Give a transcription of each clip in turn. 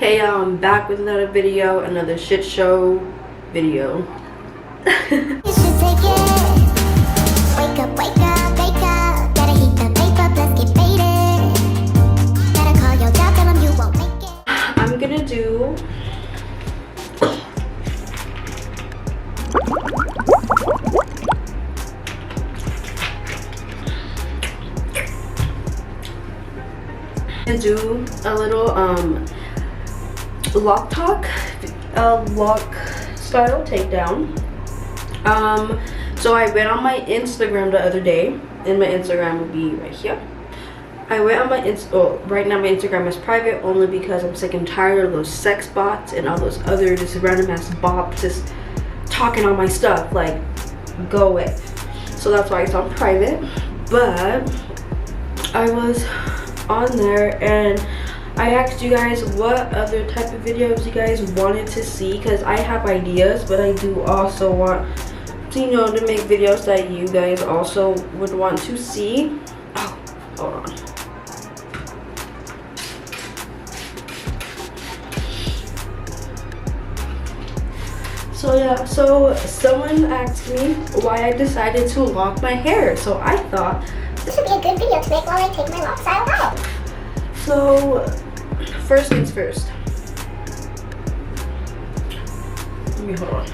Hey, I'm back with another video, another shit show video. You should take it. Wake up, wake up, wake up. Gotta heat the vape up, let's get faded. Gotta call your job, tell them you won't make it. I'm gonna do a little lock talk, lock style takedown. So I went on my Instagram the other day, and my Instagram will be right here. I went on my right now my Instagram is private only because I'm sick and tired of those sex bots and all those other just random ass bots just talking on my stuff. Like, go away. So that's why it's on private. But I was on there and I asked you guys what other type of videos you guys wanted to see, because I have ideas, but I do also want to, you know, to make videos that you guys also would want to see. Oh, hold on. So yeah, so someone asked me why I decided to lock my hair. So I thought This would be a good video to make while I take my lock style out. So, first things first. Let me hold on.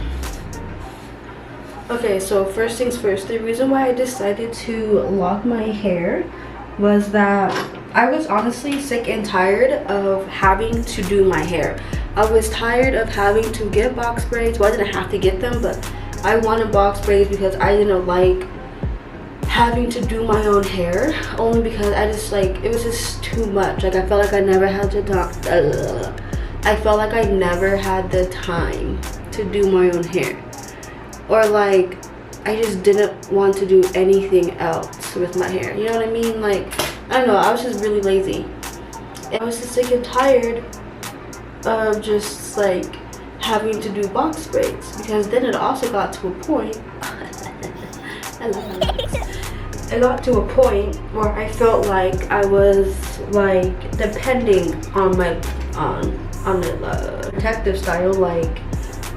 Okay, so first things first. The reason why I decided to lock my hair was that I was honestly sick and tired of having to do my hair. I was tired of having to get box braids. Well, I didn't have to get them, but I wanted box braids because I didn't like having to do my own hair, only because I just like, it was just too much. Like, I felt like I never had the I felt like I never had the time to do my own hair, or like I just didn't want to do anything else with my hair, you know what I mean? Like, I don't know, I was just really lazy, and I was just sick and tired of just like having to do box braids, because then it also got to a point I love my legs. It got to a point where I felt like I was like depending on my on the protective style, like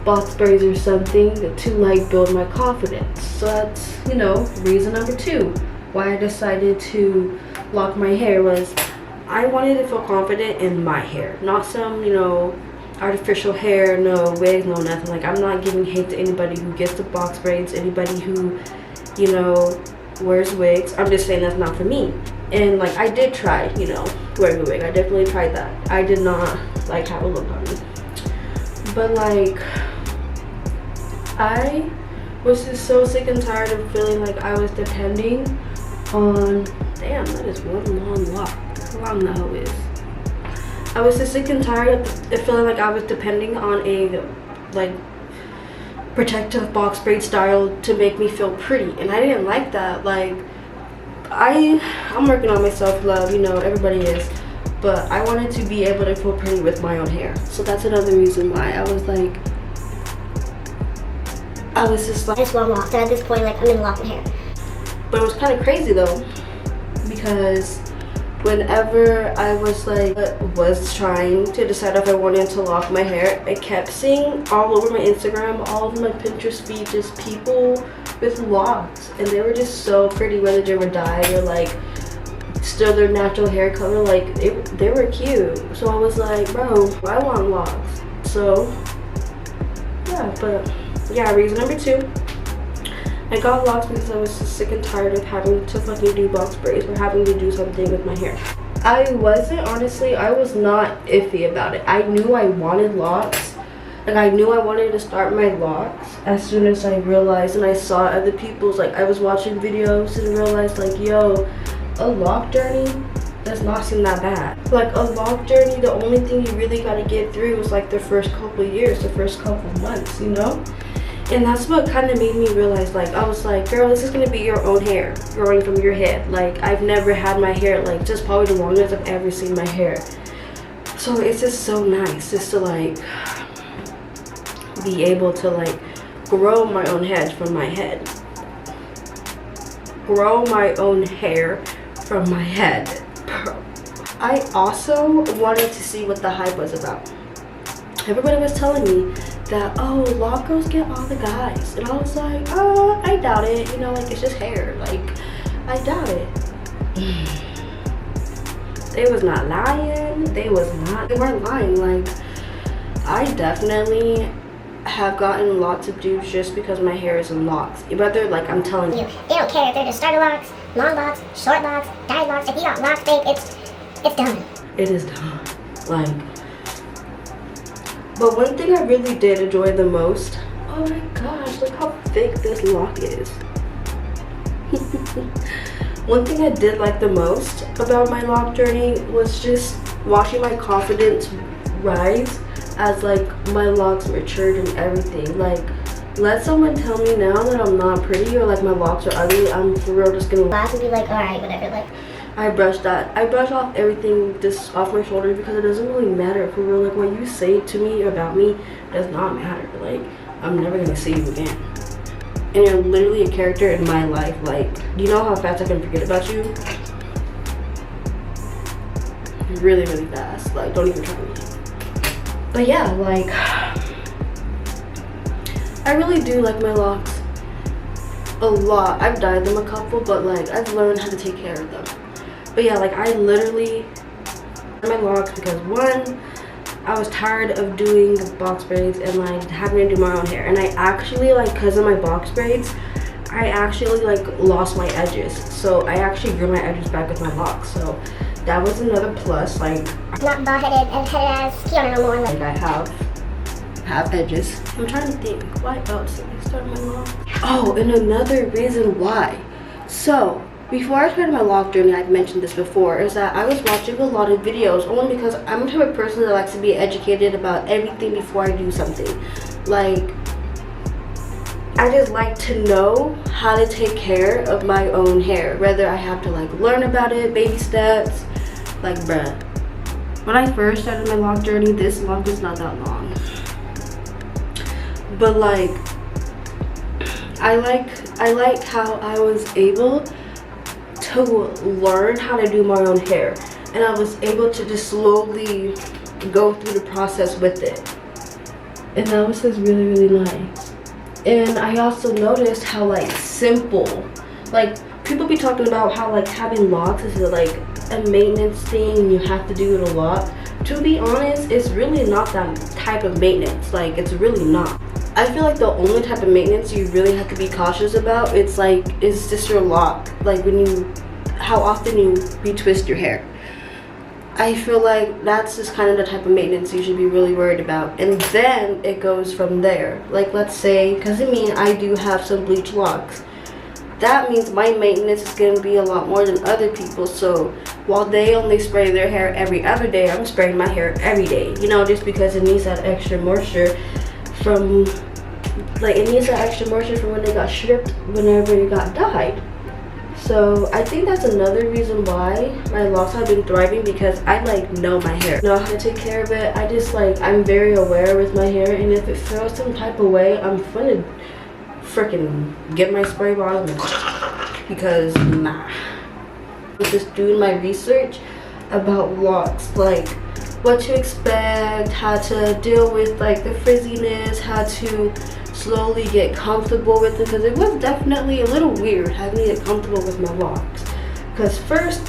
box braids or something, to like build my confidence. So that's, you know, reason number two why I decided to lock my hair, was I wanted to feel confident in my hair, not some, you know, artificial hair, no wigs, no nothing. Like, I'm not giving hate to anybody who gets the box braids, anybody who, you know, wears wigs. I'm just saying that's not for me. And like, I did try, you know, wearing a wig. I definitely tried that. I did not like how it looked on me. But like, I was just so sick and tired of feeling like I was depending on, damn, that is one long walk. That's how long that hoe is. I was just sick and tired of feeling like I was depending on a like protective box braid style to make me feel pretty, and I didn't like that. Like, I'm working on my self-love, you know, everybody is, but I wanted to be able to feel pretty with my own hair. So that's another reason why I was like, I was just like, I just want locks, and at this point, like, I'm gonna lock my hair. but it was kind of crazy though, because whenever I was like trying to decide if I wanted to lock my hair, I kept seeing all over my Instagram, all over my Pinterest feed, just people with locks, and they were just so pretty, whether they were dyed or like still their natural hair color. Like, they were cute. So I was like, bro, I want locks. So yeah, but yeah, reason number two, I got locks because I was just sick and tired of having to fucking do box braids or having to do something with my hair. I was not iffy about it. I knew I wanted locks. Like, I knew I wanted to start my locks as soon as I realized, and I saw other people's, like, I was watching videos and realized, like, yo, a lock journey does not seem that bad. Like, a lock journey, the only thing you really gotta get through is like the first couple years, the first couple months, you know? And that's what kind of made me realize, like, I was like, girl, this is gonna be your own hair growing from your head. Like, I've never had my hair, like, just probably the longest I've ever seen my hair. So it's just so nice just to like be able to like grow my own head from my head. Grow my own hair from my head. I also wanted to see what the hype was about. everybody was telling me that, oh, lock girls get all the guys. And I was like, oh, I doubt it. You know, like, it's just hair. Like, I doubt it. They was not lying. They weren't lying. Like, I definitely have gotten lots of dudes just because my hair is in locks. Whether, like, I'm telling you, They don't care if they're just starter locks, long locks, short locks, dyed locks. If you got locks, babe, it's done. it is done. Like, but one thing I really did enjoy the most, oh my gosh, look how thick this lock is. One thing I did like the most about my lock journey was just watching my confidence rise as like my locks matured and everything. Like, let someone tell me now that I'm not pretty or like my locks are ugly, I'm for real just gonna Laugh and be like, alright, whatever, like. I brush off everything just off my shoulders because it doesn't really matter for real. Like, what you say to me about me does not matter. Like, I'm never gonna see you again. And you're literally a character in my life. Like, do you know how fast I can forget about you? Really, really fast. Like, don't even try me. But yeah, like, I really do like my locks a lot. I've dyed them a couple, but like, I've learned how to take care of them. But yeah, like, I literally my locks because one, I was tired of doing box braids and like having to do my own hair. And I actually, like, because of my box braids, I actually like lost my edges. So I actually grew my edges back with my locks. So that was another plus. Like, Not bald-headed and headed as Kiana no more. like I have edges. I'm trying to think, why else did I start my lock? Oh, and another reason why. So before I started my lock journey, I've mentioned this before, is that I was watching a lot of videos only because I'm the type of person that likes to be educated about everything before I do something. Like, I just like to know how to take care of my own hair, whether I have to like learn about it, baby steps. Like, bruh, when I first started my lock journey, this lock is not that long, but like, I like how I was able to learn how to do my own hair, and I was able to just slowly go through the process with it, and that was just really, really nice. And I also noticed how like simple, like, people be talking about how like having locks is like a maintenance thing and you have to do it a lot. To be honest, it's really not that type of maintenance. Like, it's really not. I feel like the only type of maintenance you really have to be cautious about, it's just your lock. Like, how often you retwist your hair. I feel like that's just kind of the type of maintenance you should be really worried about. And then it goes from there. Like, let's say, because I mean, I do have some bleach locks. That means my maintenance is going to be a lot more than other people. So while they only spray their hair every other day, I'm spraying my hair every day. You know, just because it needs that extra moisture from, like, it needs that extra moisture from when they got stripped, whenever it got dyed. So I think that's another reason why my locks have been thriving, because I like know my hair, know how to take care of it. I just like, I'm very aware with my hair, and if it feels some type of way, I'm gonna freaking get my spray bottle because nah. Just doing my research about locks, like what to expect, how to deal with like the frizziness, how to slowly get comfortable with it, because it was definitely a little weird having to get comfortable with my locks. Because first,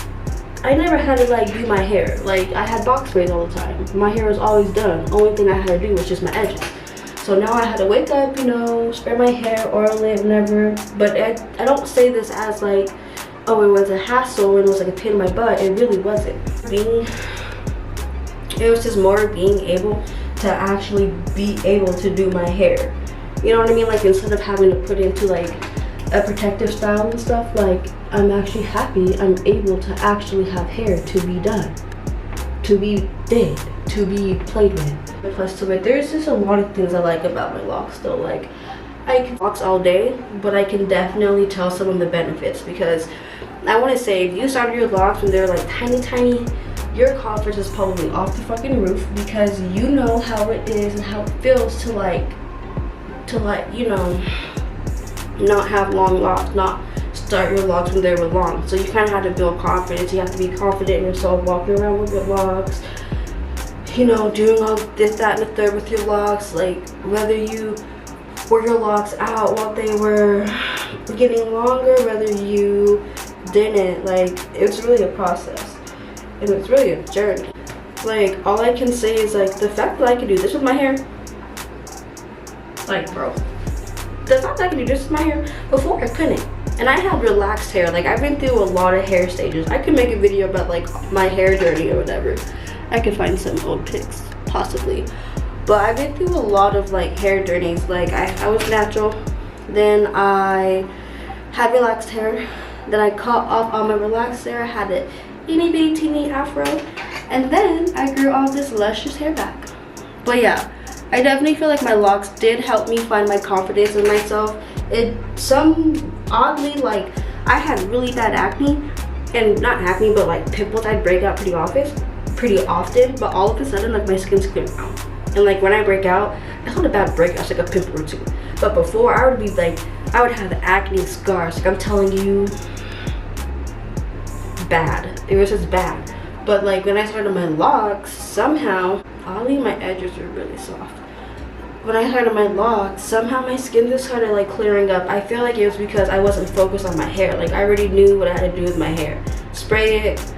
I never had to like do my hair. Like, I had box braids all the time. My hair was always done. Only thing I had to do was just my edges. So now I had to wake up, you know, spray my hair, oil it, whatever. But I don't say this as like, oh, it was a hassle and it was like a pain in my butt. It really wasn't. It was just more being able to actually be able to do my hair. You know what I mean? Like, instead of having to put into like a protective style and stuff, like, I'm actually happy I'm able to actually have hair to be done, to be did, to be played with. Plus to it, there's just a lot of things I like about my locks though. Like, I can locks all day, but I can definitely tell some of the benefits, because I want to say, if you started your locks when they're like tiny, your confidence is probably off the fucking roof, because you know how it is and how it feels to like, you know, not have long locks, not start your locks when they were long. So you kind of have to build confidence. You have to be confident in yourself walking around with your locks. you know, doing all this, that, and the third with your locks. Like whether you wore your locks out while they were getting longer, whether you didn't. Like, it's really a process and it's really a journey. Like, all I can say is, like, the fact that I can do this with my hair, like, bro, the fact that I can do this with my hair, before I couldn't. And I had relaxed hair. Like, I've been through a lot of hair stages. I could make a video about, like, my hair journey or whatever. I could find some old pics, possibly. But I've been through a lot of, like, hair journeys. Like, I was natural, then I had relaxed hair, then I cut off all my relaxed hair, I had a itty bitty teeny afro, and then I grew all this luscious hair back. But yeah, I definitely feel like my locks did help me find my confidence in myself. Oddly, like, I had really bad acne, and not acne, but like pimples. I'd break out pretty often, but all of a sudden, like, my skin's clearing out. And like when I break out, it's not a bad breakout, it's like a pimple or two. But before, I would be like, I would have acne scars. Like, I'm telling you, bad. It was just bad. But like when I started my locks, somehow, oddly, my edges were really soft. When I started my locks, somehow my skin just started like clearing up. I feel like it was because I wasn't focused on my hair. Like, I already knew what I had to do with my hair. Spray it,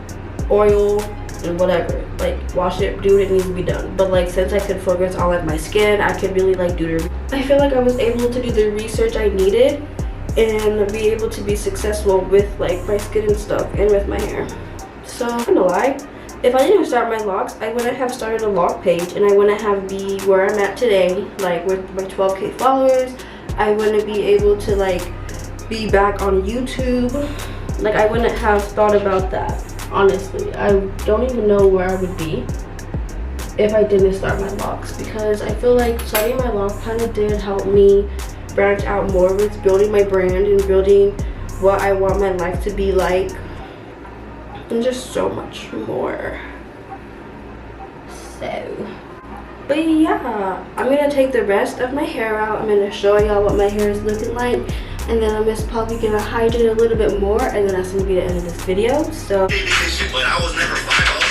oil, and whatever. Like, wash it, do what it needs to be done. But like, since I could focus on like my skin, I could really like do the, I feel like I was able to do the research I needed and be able to be successful with like my skin and stuff and with my hair. So I'm gonna lie, if I didn't start my locks, I wouldn't have started a lock page, and I wouldn't have be where I'm at today, like with my 12K followers. I wouldn't be able to like be back on YouTube. Like, I wouldn't have thought about that. Honestly, I don't even know where I would be if I didn't start my locks, because I feel like starting my locks kind of did help me branch out more with building my brand and building what I want my life to be like, and just so much more. So, but yeah, I'm gonna take the rest of my hair out. I'm gonna show y'all what my hair is looking like, and then I'm just probably gonna hydrate it a little bit more, and then that's gonna be the end of this video. So But I was never 5'0".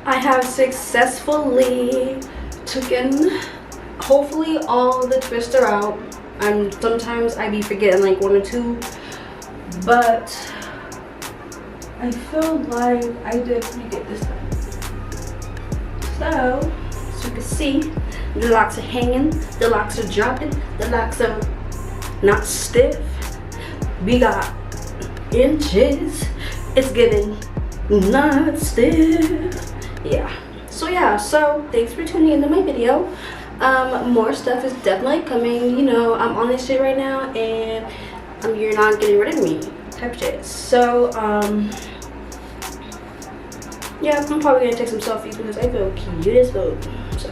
I have successfully taken, hopefully, all the twister out. Sometimes I be forgetting like one or two, but I feel like I did pretty good this time. So, as you can see, the locks are hanging, the locks are dropping, the locks are not stiff. We got inches. It's getting not stiff. Yeah. So thanks for tuning into my video. More stuff is definitely coming. You know, I'm on this shit right now, and you're not getting rid of me type shit. So yeah, I'm probably gonna take some selfies because I feel cute as fuck. So